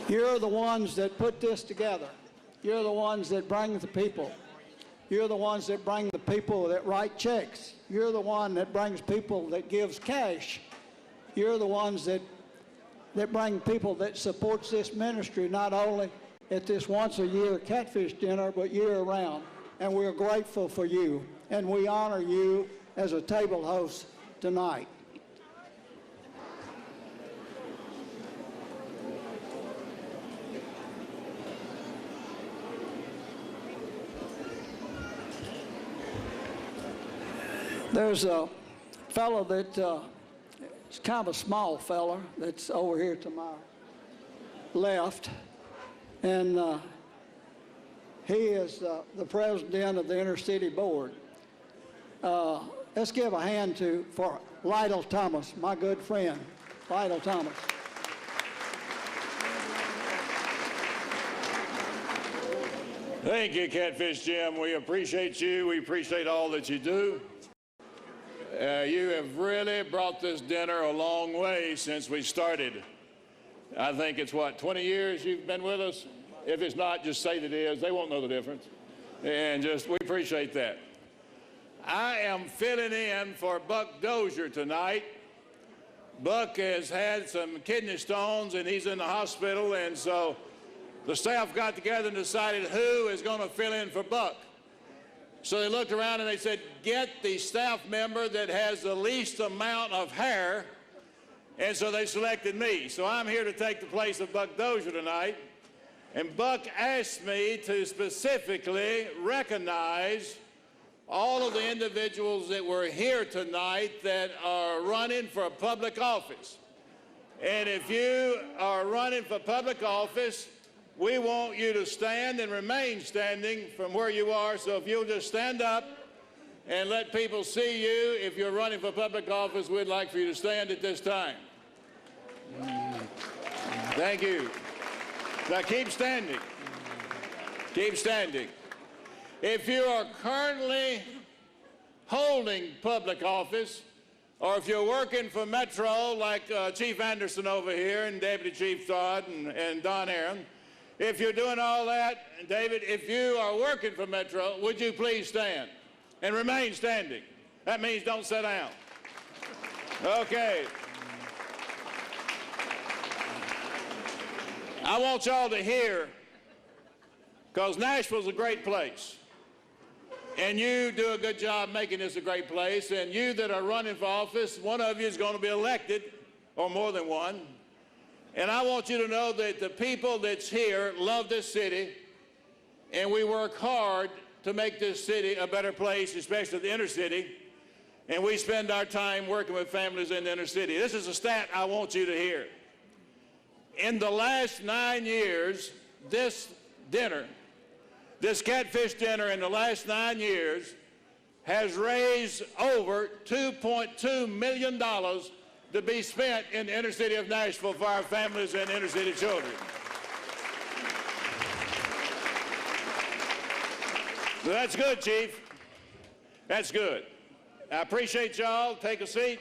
You're the ones that put this together. You're the ones that bring the people. You're the ones that bring the people that write checks. You're the one that brings people that gives cash. You're the ones that bring people that supports this ministry, not only at this once-a-year Catfish dinner, but year-round. And we're grateful for you, and we honor you as a table host tonight. There's a fellow that is kind of a small fella that's over here to my left, and he is the president of the Inner City Board. Let's give a hand for Lytle Thomas, my good friend, Lytle Thomas. Thank you, Catfish Jim. We appreciate you. We appreciate all that you do. You have really brought this dinner a long way since we started. I think it's, what, 20 years you've been with us? If it's not, just say that it is. They won't know the difference. And we appreciate that. I am filling in for Buck Dozier tonight. Buck has had some kidney stones, and he's in the hospital, and so the staff got together and decided who is going to fill in for Buck. So they looked around and they said, get the staff member that has the least amount of hair. And so they selected me. So I'm here to take the place of Buck Dozier tonight. And Buck asked me to specifically recognize all of the individuals that were here tonight that are running for public office. And if you are running for public office, we want you to stand and remain standing from where you are. So if you'll just stand up and let people see you, if you're running for public office, we'd like for you to stand at this time. Thank you. Now keep standing. Keep standing. If you are currently holding public office, or if you're working for Metro like Chief Anderson over here and Deputy Chief Todd and Don Aaron, if you're doing all that, David, if you are working for Metro, would you please stand and remain standing? That means don't sit down. Okay. I want y'all to hear, because Nashville's a great place, and you do a good job making this a great place, and you that are running for office, one of you is going to be elected, or more than one. And I want you to know that the people that's here love this city, and we work hard to make this city a better place, especially the inner city, and we spend our time working with families in the inner city. This is a stat I want you to hear. In the last 9 years, this dinner, this Catfish dinner in the last 9 years has raised over $2.2 million to be spent in the inner city of Nashville for our families and inner city children. So that's good, Chief. That's good. I appreciate y'all. Take a seat.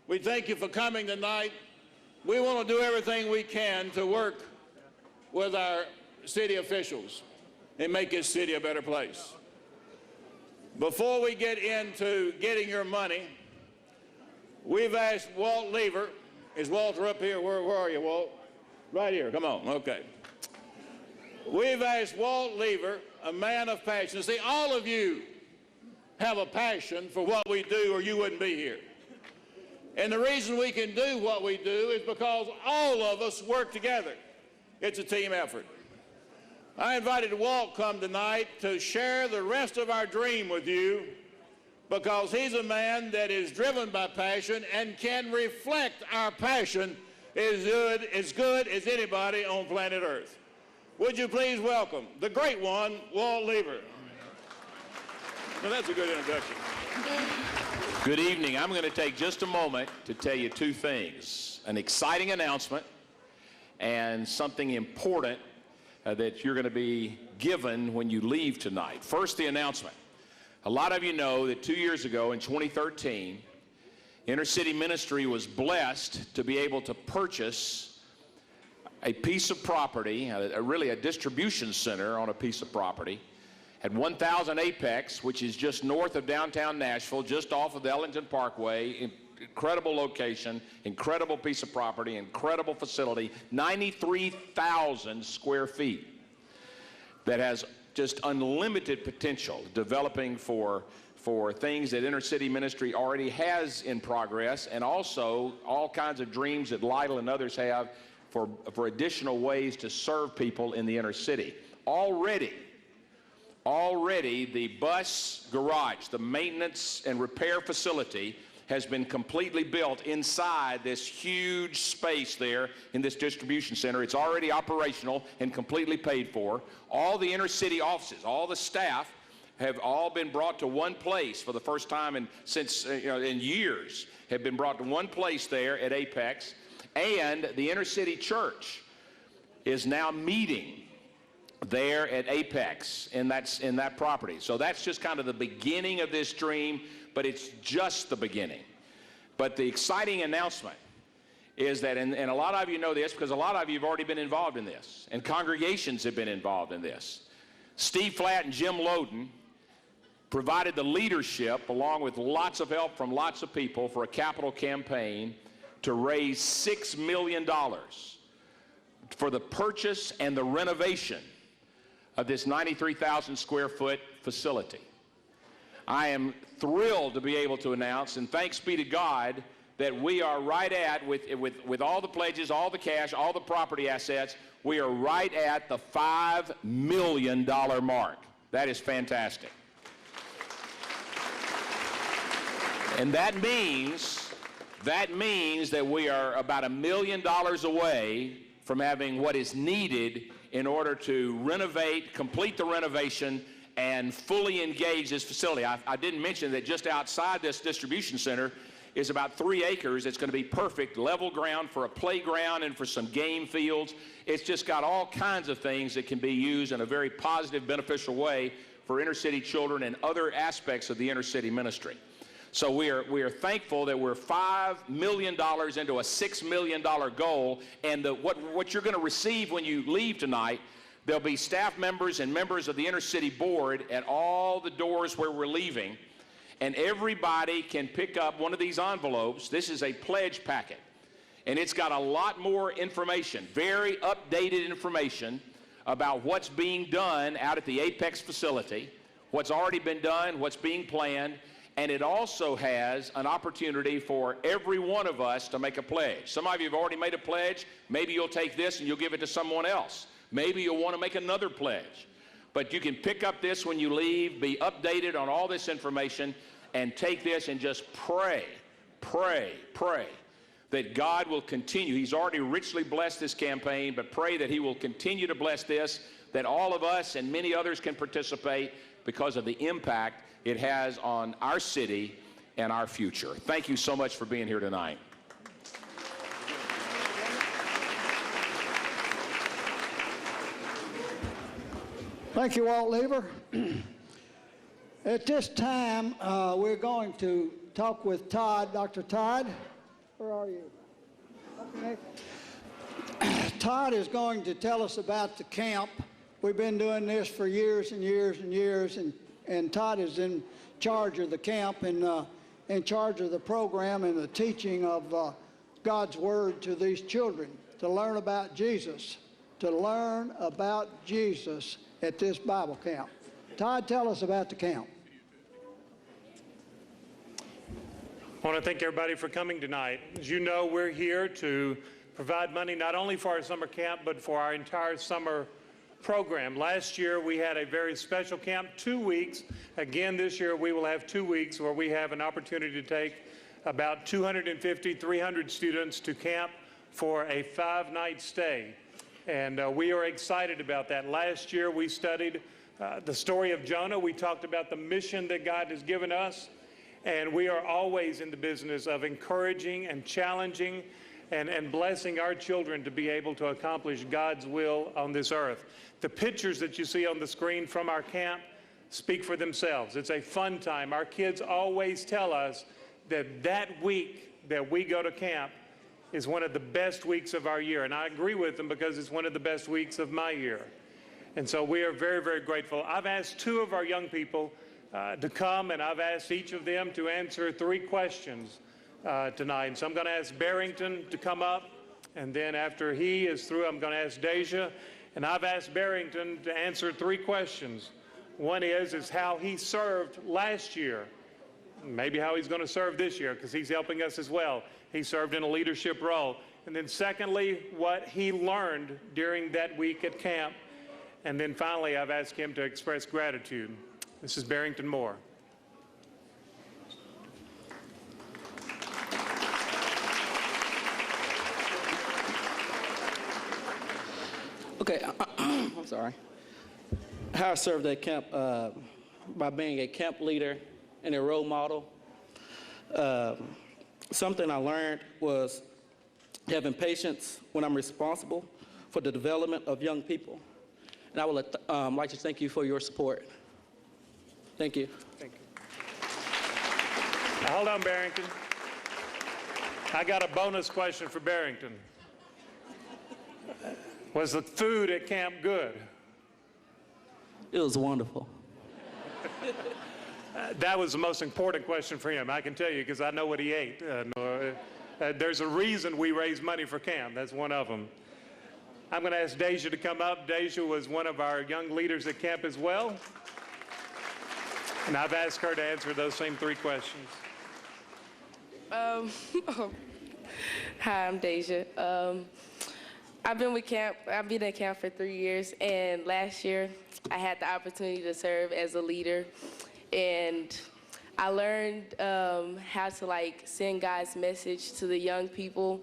We thank you for coming tonight. We want to do everything we can to work with our city officials and make this city a better place. Before we get into getting your money, we've asked Walt Lever. Is Walter up here? Where are you, Walt? Right here. Come on. Okay. We've asked Walt Lever, a man of passion. See, all of you have a passion for what we do, or you wouldn't be here. And the reason we can do what we do is because all of us work together. It's a team effort. I invited Walt to come tonight to share the rest of our dream with you, because he's a man that is driven by passion and can reflect our passion as good as anybody on planet Earth. Would you please welcome the great one, Walt Lever. Well, that's a good introduction. Good evening. I'm going to take just a moment to tell you two things. An exciting announcement and something important that you're going to be given when you leave tonight. First, the announcement. A lot of you know that 2 years ago in 2013, Inner City Ministry was blessed to be able to purchase a piece of property, really a distribution center on a piece of property at 1000 Apex, which is just north of downtown Nashville, just off of the Ellington Parkway. Incredible location, incredible piece of property, incredible facility, 93,000 square feet that has just unlimited potential, developing for things that inner city ministry already has in progress, and also all kinds of dreams that Lytle and others have for additional ways to serve people in the inner city. Already the bus garage, the maintenance and repair facility, has been completely built inside this huge space there in this distribution center. It's already operational and completely paid for. All the inner city offices, all the staff have all been brought to one place for the first time in years, have been brought to one place there at Apex. And the inner city church is now meeting there at Apex in that property. So that's just kind of the beginning of this dream, but it's just the beginning. But the exciting announcement is that, and a lot of you know this because a lot of you have already been involved in this, and congregations have been involved in this. Steve Flatt and Jim Loden provided the leadership, along with lots of help from lots of people, for a capital campaign to raise $6 million for the purchase and the renovation of this 93,000 square foot facility. I am thrilled to be able to announce, and thanks be to God, that we are right at, with all the pledges, all the cash, all the property assets, we are right at the $5 million mark. That is fantastic. And that means that we are about $1 million away from having what is needed in order to renovate, complete the renovation, and fully engage this facility. I didn't mention that just outside this distribution center is about 3 acres. It's going to be perfect level ground for a playground and for some game fields. It's just got all kinds of things that can be used in a very positive, beneficial way for inner city children and other aspects of the inner city ministry. So we are thankful that we're $5 million into a $6 million goal, and what you're going to receive when you leave tonight, there'll be staff members and members of the inner city board at all the doors where we're leaving, and everybody can pick up one of these envelopes. This is a pledge packet, and it's got a lot more information, very updated information about what's being done out at the Apex facility, what's already been done, what's being planned. And it also has an opportunity for every one of us to make a pledge. Some of you have already made a pledge. Maybe you'll take this and you'll give it to someone else. Maybe you'll want to make another pledge. But you can pick up this when you leave, be updated on all this information, and take this and just pray that God will continue. He's already richly blessed this campaign, but pray that he will continue to bless this, that all of us and many others can participate because of the impact it has on our city and our future. Thank you so much for being here tonight. Thank you, Walt Lever. At this time, we're going to talk with Todd. Dr. Todd, where are you? Okay. Todd is going to tell us about the camp. We've been doing this for years and years and years, and Todd is in charge of the camp and in charge of the program and the teaching of God's Word to these children, to learn about Jesus, at this Bible camp. Todd, tell us about the camp. I want to thank everybody for coming tonight. As you know, we're here to provide money not only for our summer camp, but for our entire summer program. Last year, we had a very special camp, 2 weeks. Again, this year, we will have 2 weeks where we have an opportunity to take about 250, 300 students to camp for a 5-night stay. And we are excited about that. Last year, we studied the story of Jonah. We talked about the mission that God has given us. And we are always in the business of encouraging and challenging and blessing our children to be able to accomplish God's will on this earth. The pictures that you see on the screen from our camp speak for themselves. It's a fun time. Our kids always tell us that that week that we go to camp is one of the best weeks of our year. And I agree with them because it's one of the best weeks of my year. And so we are very, very grateful. I've asked 2 of our young people to come, and I've asked each of them to answer 3 questions tonight. And so I'm going to ask Barrington to come up, and then after he is through, I'm going to ask Deja. And I've asked Barrington to answer 3 questions. One is how he served last year, maybe how he's going to serve this year, because he's helping us as well. He served in a leadership role. And then secondly, what he learned during that week at camp. And then finally, I've asked him to express gratitude. This is Barrington Moore. Okay, I'm sorry. How I served at camp by being a camp leader and a role model. Something I learned was having patience when I'm responsible for the development of young people. And I would like to thank you for your support. Thank you. Thank you. Now, hold on, Barrington. I got a bonus question for Barrington. Was the food at camp good? It was wonderful. That was the most important question for him, I can tell you, because I know what he ate. There's a reason we raise money for camp. That's one of them. I'm going to ask Deja to come up. Deja was one of our young leaders at camp as well. And I've asked her to answer those same 3 questions. Hi, I'm Deja. I've been at camp for 3 years, and last year I had the opportunity to serve as a leader, and I learned how to send God's message to the young people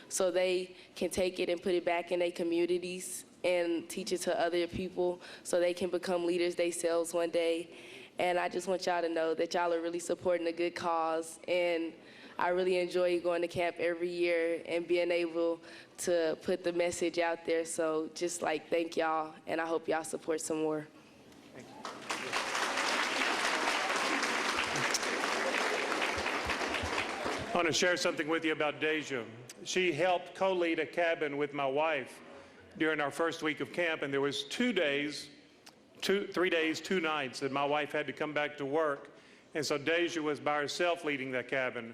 so they can take it and put it back in their communities and teach it to other people so they can become leaders themselves one day. And I just want y'all to know that y'all are really supporting a good cause, and I really enjoy going to camp every year and being able to put the message out there. So just thank y'all, and I hope y'all support some more. Thank you. I want to share something with you about Deja. She helped co-lead a cabin with my wife during our first week of camp, and there was 3 days, 2 nights that my wife had to come back to work. And so Deja was by herself leading that cabin.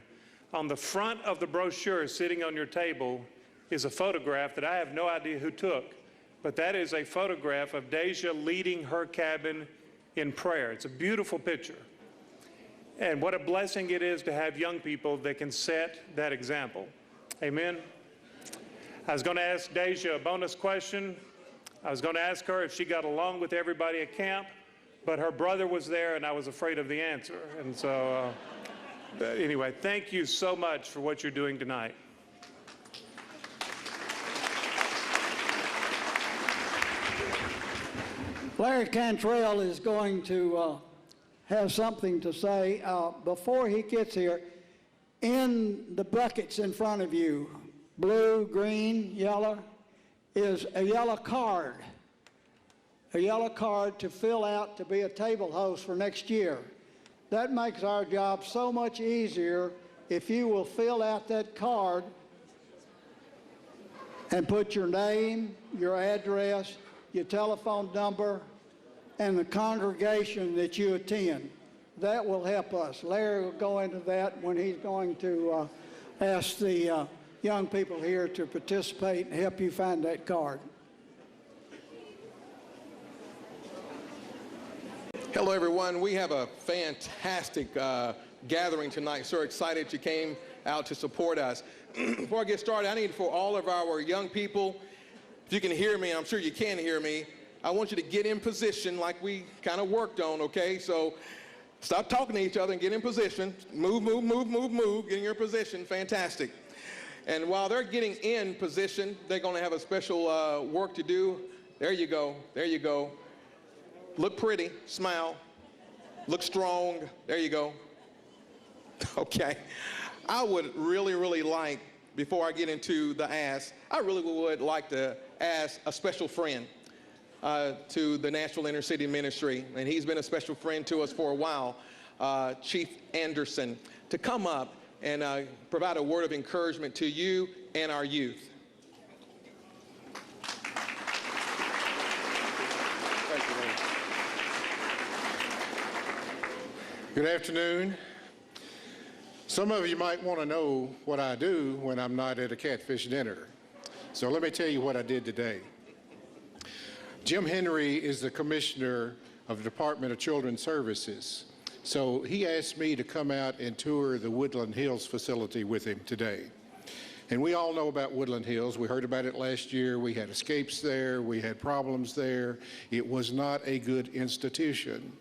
On the front of the brochure sitting on your table is a photograph that I have no idea who took, but that is a photograph of Deja leading her cabin in prayer. It's a beautiful picture. And what a blessing it is to have young people that can set that example. Amen. I was going to ask Deja a bonus question. I was going to ask her if she got along with everybody at camp, but her brother was there and I was afraid of the answer. And so, anyway, thank you so much for what you're doing tonight. Larry Cantrell is going to have something to say. Before he gets here, in the buckets in front of you, blue, green, yellow, is a yellow card. A yellow card to fill out to be a table host for next year. That makes our job so much easier if you will fill out that card and put your name, your address, your telephone number, and the congregation that you attend. That will help us. Larry will go into that when he's going to ask the young people here to participate and help you find that card. Hello, everyone. We have a fantastic gathering tonight. So excited you came out to support us. Before I get started, I need for all of our young people, if you can hear me, I'm sure you can hear me, I want you to get in position like we kind of worked on, okay? So stop talking to each other and get in position. Move, move, move, move, move. Get in your position. Fantastic. And while they're getting in position, they're going to have a special work to do. There you go. There you go. Look pretty. Smile. Look strong. There you go. Okay. I would really like, before I get into the ask, I really would like to ask a special friend to the Nashville Inner City Ministry, and he's been a special friend to us for a while, Chief Anderson, to come up and provide a word of encouragement to you and our youth. Thank you, man. Good afternoon. Some of you might want to know what I do when I'm not at a Catfish dinner. So let me tell you what I did today. Jim Henry is the commissioner of the Department of Children's Services. So he asked me to come out and tour the Woodland Hills facility with him today. And we all know about Woodland Hills. We heard about it last year. We had escapes there. We had problems there. It was not a good institution.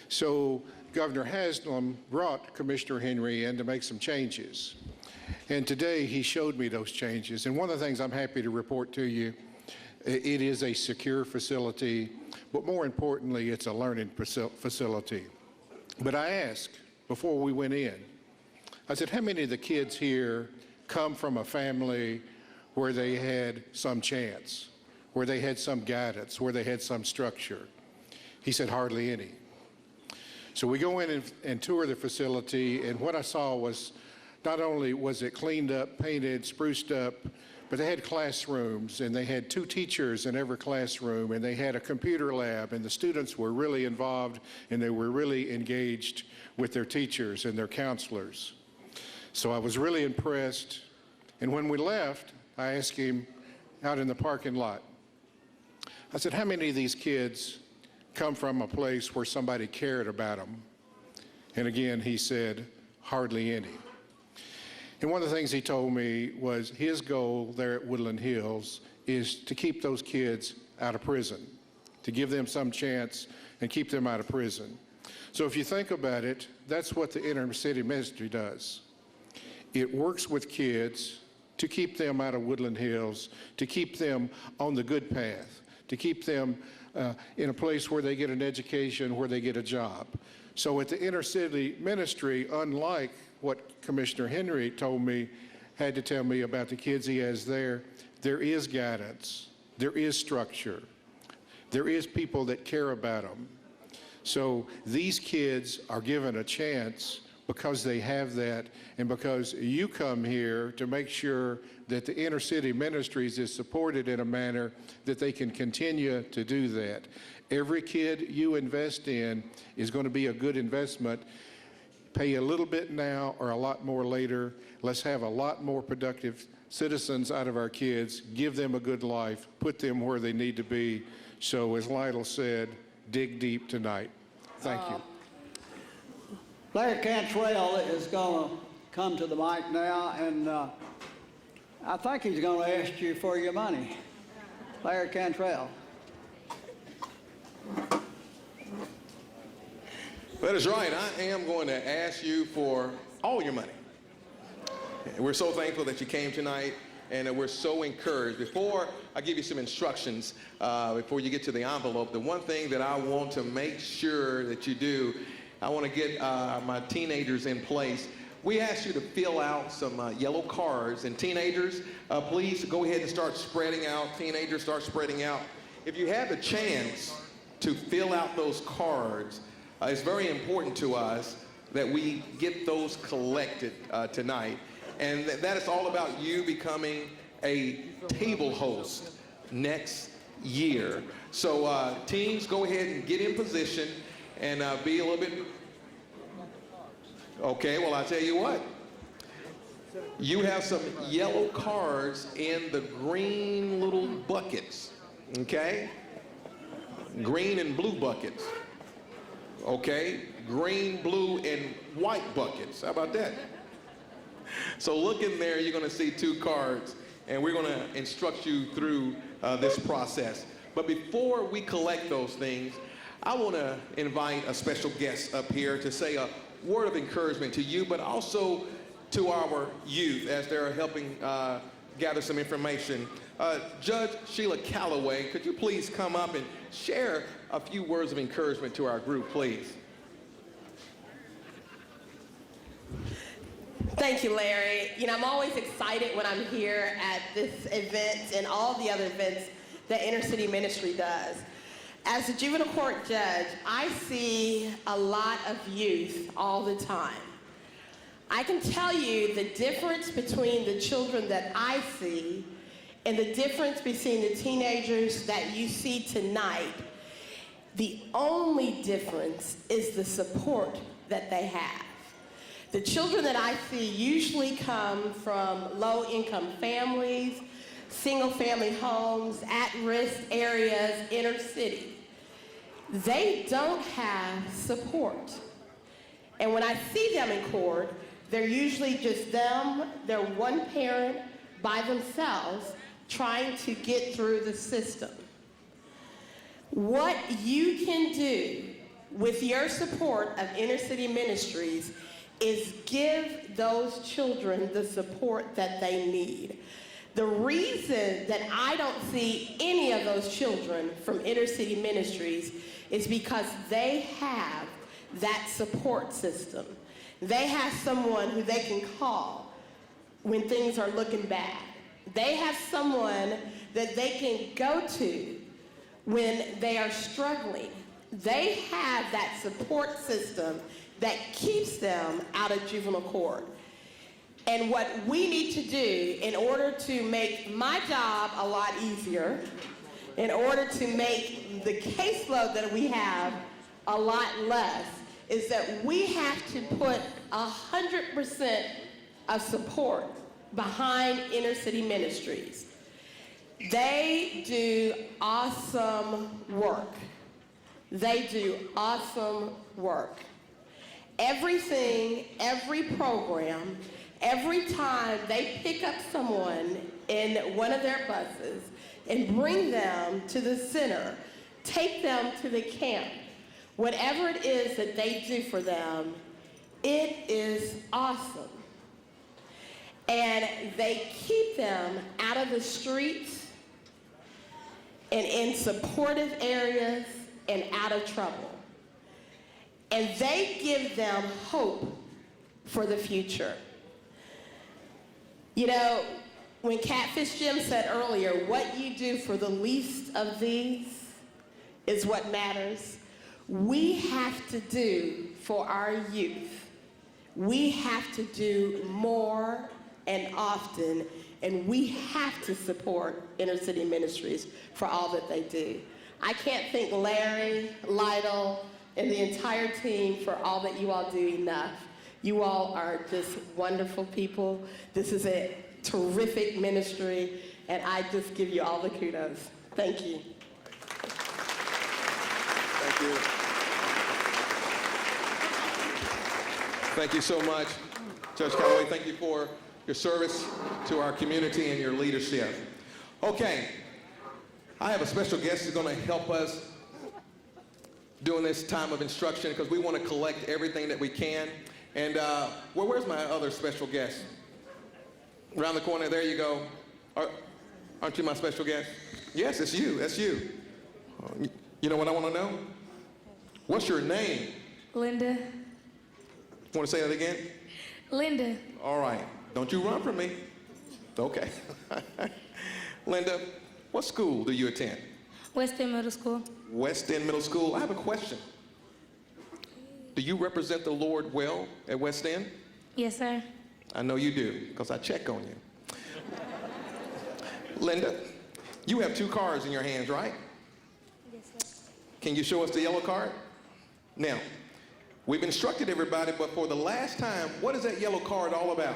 So Governor Haslam brought Commissioner Henry in to make some changes. And today he showed me those changes. And one of the things I'm happy to report to you, it is a secure facility, but more importantly, it's a learning facility. But I asked before we went in, I said, how many of the kids here come from a family where they had some chance, where they had some guidance, where they had some structure? He said, hardly any. So we go in and tour the facility, and what I saw was not only was it cleaned up, painted, spruced up, but they had classrooms, and they had 2 teachers in every classroom, and they had a computer lab, and the students were really involved, and they were really engaged with their teachers and their counselors. So I was really impressed, and when we left, I asked him out in the parking lot, I said, how many of these kids come from a place where somebody cared about them? And again, he said, hardly any. And one of the things he told me was his goal there at Woodland Hills is to keep those kids out of prison, to give them some chance and keep them out of prison. So if you think about it, that's what the inner city ministry does. It works with kids to keep them out of Woodland Hills, to keep them on the good path, to keep them in a place where they get an education, where they get a job. So at the inner city ministry, unlike what Commissioner Henry told me, had to tell me about the kids he has there, there is guidance, there is structure, there is people that care about them. So these kids are given a chance because they have that, and because you come here to make sure that the inner city ministries is supported in a manner that they can continue to do that. Every kid you invest in is going to be a good investment. Pay a little bit now or a lot more later. Let's have a lot more productive citizens out of our kids, give them a good life, put them where they need to be. So as Lytle said, dig deep tonight. Thank you. Larry Cantrell is going to come to the mic now, and I think he's going to ask you for your money. Larry Cantrell. That is right. I am going to ask you for all your money. We're so thankful that you came tonight, and we're so encouraged. Before I give you some instructions, before you get to the envelope, the one thing that I want to make sure that you do, I want to get my teenagers in place. We asked you to fill out some yellow cards, and teenagers, please go ahead and start spreading out. Teenagers, start spreading out. If you have a chance to fill out those cards, it's very important to us that we get those collected tonight. And that is all about you becoming a table host next year. So teams, go ahead and get in position and be a little bit. Okay, well, I'll tell you what. You have some yellow cards in the green little buckets, okay? Green and blue buckets. Okay, green, blue, and white buckets. How about that? So look in there, you're going to see 2 cards, and we're going to instruct you through this process. But before we collect those things, I want to invite a special guest up here to say a word of encouragement to you, but also to our youth as they're helping gather some information. Judge Sheila Calloway, could you please come up and share a few words of encouragement to our group, please? Thank you, Larry. You know, I'm always excited when I'm here at this event and all the other events that Inner City Ministry does. As a juvenile court judge, I see a lot of youth all the time. I can tell you the difference between the children that I see and the difference between the teenagers that you see tonight. The only difference is the support that they have. The children that I see usually come from low-income families, single-family homes, at-risk areas, inner city. They don't have support. And when I see them in court, they're usually just them, they're one parent by themselves trying to get through the system. What you can do with your support of Inner City Ministries is give those children the support that they need. The reason that I don't see any of those children from Inner City Ministries is because they have that support system. They have someone who they can call when things are looking bad. They have someone that they can go to when they are struggling. They have that support system that keeps them out of juvenile court. And what we need to do in order to make my job a lot easier, in order to make the caseload that we have a lot less, is that we have to put 100% of support behind Inner City Ministries. They do awesome work. They do awesome work. Everything, every program, every time they pick up someone in one of their buses and bring them to the center, take them to the camp, whatever it is that they do for them, it is awesome. And they keep them out of the streets and in supportive areas and out of trouble. And they give them hope for the future. You know, when Catfish Jim said earlier, what you do for the least of these is what matters. We have to do for our youth. We have to do more and often, and we have to support Inner City Ministries for all that they do. I can't thank Larry, Lytle, and the entire team for all that you all do enough. You all are just wonderful people. This is a terrific ministry, and I just give you all the kudos. Thank you. Thank you. Thank you so much, Judge Calloway. Thank you for your service to our community and your leadership. Okay, I have a special guest who's going to help us during this time of instruction because we want to collect everything that we can. And where's my other special guest? Around the corner, there you go. Aren't you my special guest? Yes, it's you, that's you. You know what I want to know? What's your name? Linda. Want to say that again? Linda. All right, don't you run from me. Okay. Linda, what school do you attend? West End Middle School. West End Middle School. I have a question. Do you represent the Lord well at West End? Yes, sir. I know you do, because I check on you. Linda, you have 2 cards in your hands, right? Yes, sir. Can you show us the yellow card? Now, we've instructed everybody, but for the last time, what is that yellow card all about?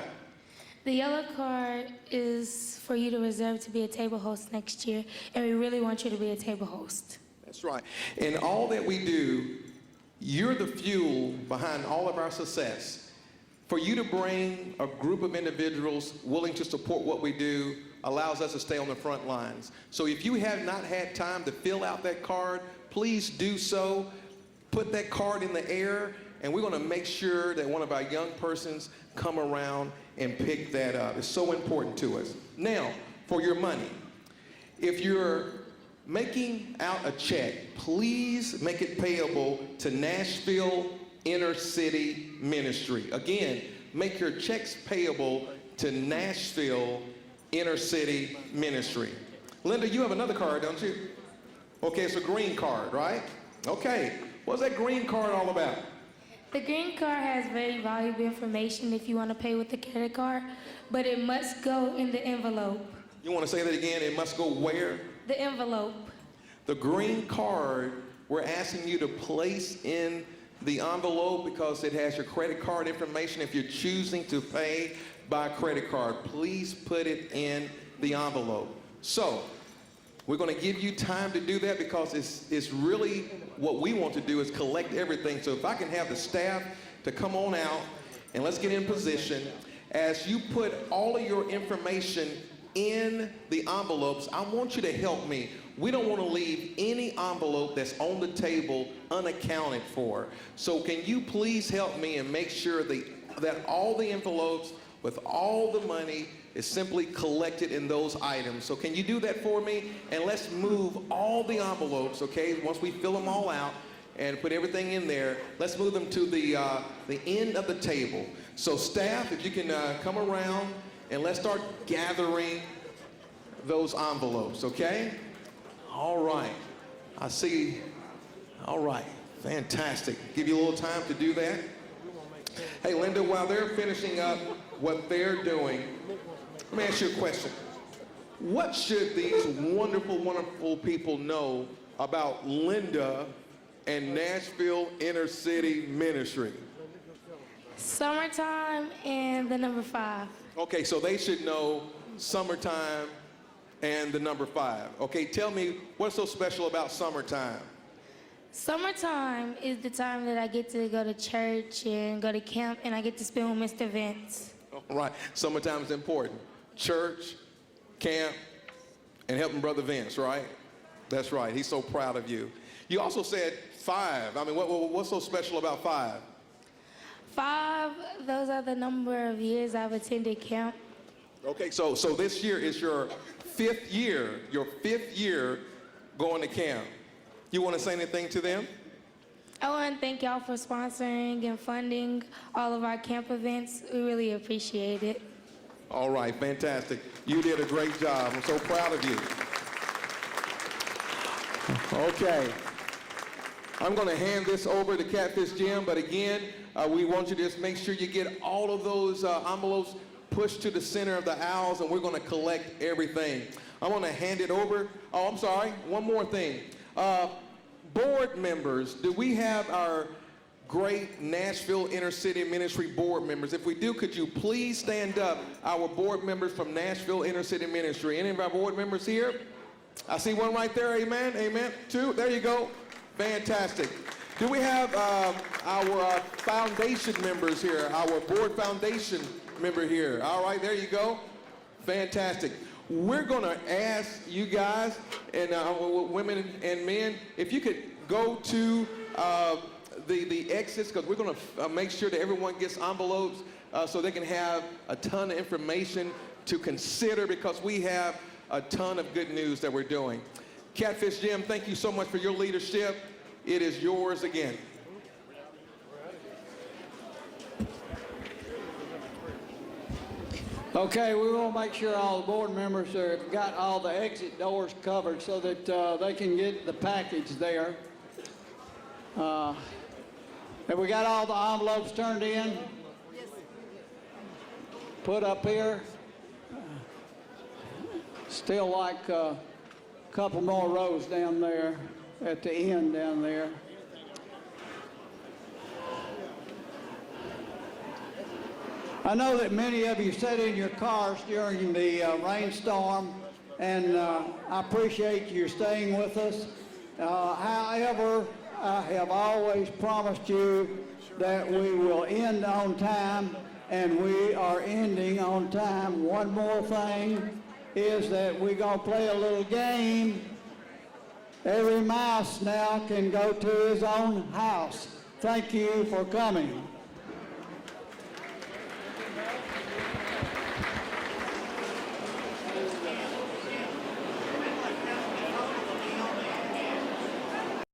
The yellow card is for you to reserve to be a table host next year, and we really want you to be a table host. That's right. And all that we do, you're the fuel behind all of our success. For you to bring a group of individuals willing to support what we do allows us to stay on the front lines. So if you have not had time to fill out that card, please do so. Put that card in the air, and we're going to make sure that one of our young persons come around and pick that up. It's so important to us. Now, for your money, if you're making out a check, please make it payable to Nashville Inner City Ministry. Again, make your checks payable to Nashville Inner City Ministry. Linda, you have another card, don't you? Okay, it's a green card, right? Okay, what's that green card all about? The green card has very valuable information if you want to pay with the credit card, but it must go in the envelope. You want to say that again? It must go where? The envelope. The green card, we're asking you to place in the envelope because it has your credit card information. If you're choosing to pay by credit card, please put it in the envelope. So, we're going to give you time to do that because it's really what we want to do is collect everything. So if I can have the staff to come on out and let's get in position. As you put all of your information in the envelopes, I want you to help me. We don't want to leave any envelope that's on the table unaccounted for. So can you please help me and make sure that all the envelopes with all the money is simply collected in those items. So can you do that for me? And let's move all the envelopes, okay? Once we fill them all out and put everything in there, let's move them to the end of the table. So staff, if you can come around and let's start gathering those envelopes, okay? All right, I see, all right, fantastic. Give you a little time to do that. Hey, Linda, while they're finishing up what they're doing, let me ask you a question. What should these wonderful, wonderful people know about Linda and Nashville Inner City Ministry? Summertime and the number 5. Okay, so they should know summertime and the number 5. Okay, tell me what's so special about summertime? Summertime is the time that I get to go to church and go to camp, and I get to spend with Mr. Vince. All right, summertime is important. Church, camp, and helping Brother Vince, right? That's right, he's so proud of you. You also said 5. I mean, what's so special about 5? 5, those are the number of years I've attended camp. Okay, so this year is your 5th year going to camp. You want to say anything to them? I want to thank y'all for sponsoring and funding all of our camp events. We really appreciate it. All right, fantastic. You did a great job. I'm so proud of you. Okay. I'm going to hand this over to Catfish Jim, but again, we want you to just make sure you get all of those envelopes pushed to the center of the aisles, and we're going to collect everything. I'm going to hand it over. Oh, I'm sorry. One more thing. Board members, do we have our great Nashville Inner City Ministry board members? If we do, could you please stand up, our board members from Nashville Inner City Ministry? Any of our board members here? I see one right there, amen, amen. 2, there you go. Fantastic. Do we have our foundation members here, our board foundation member here? All right, there you go. Fantastic. We're going to ask you guys, and women and men, if you could go to the exits, because we're going to make sure that everyone gets envelopes so they can have a ton of information to consider, because we have a ton of good news that we're doing. Catfish Jim, thank you so much for your leadership. It is yours again. Okay, we will make sure all the board members have got all the exit doors covered so that they can get the package there. Have we got all the envelopes turned in? Put up here? Still like a couple more rows down there at the end down there. I know that many of you sat in your cars during the rainstorm, and I appreciate you staying with us. However, I have always promised you that we will end on time, and we are ending on time. One more thing is that we're going to play a little game. Every mouse now can go to his own house. Thank you for coming.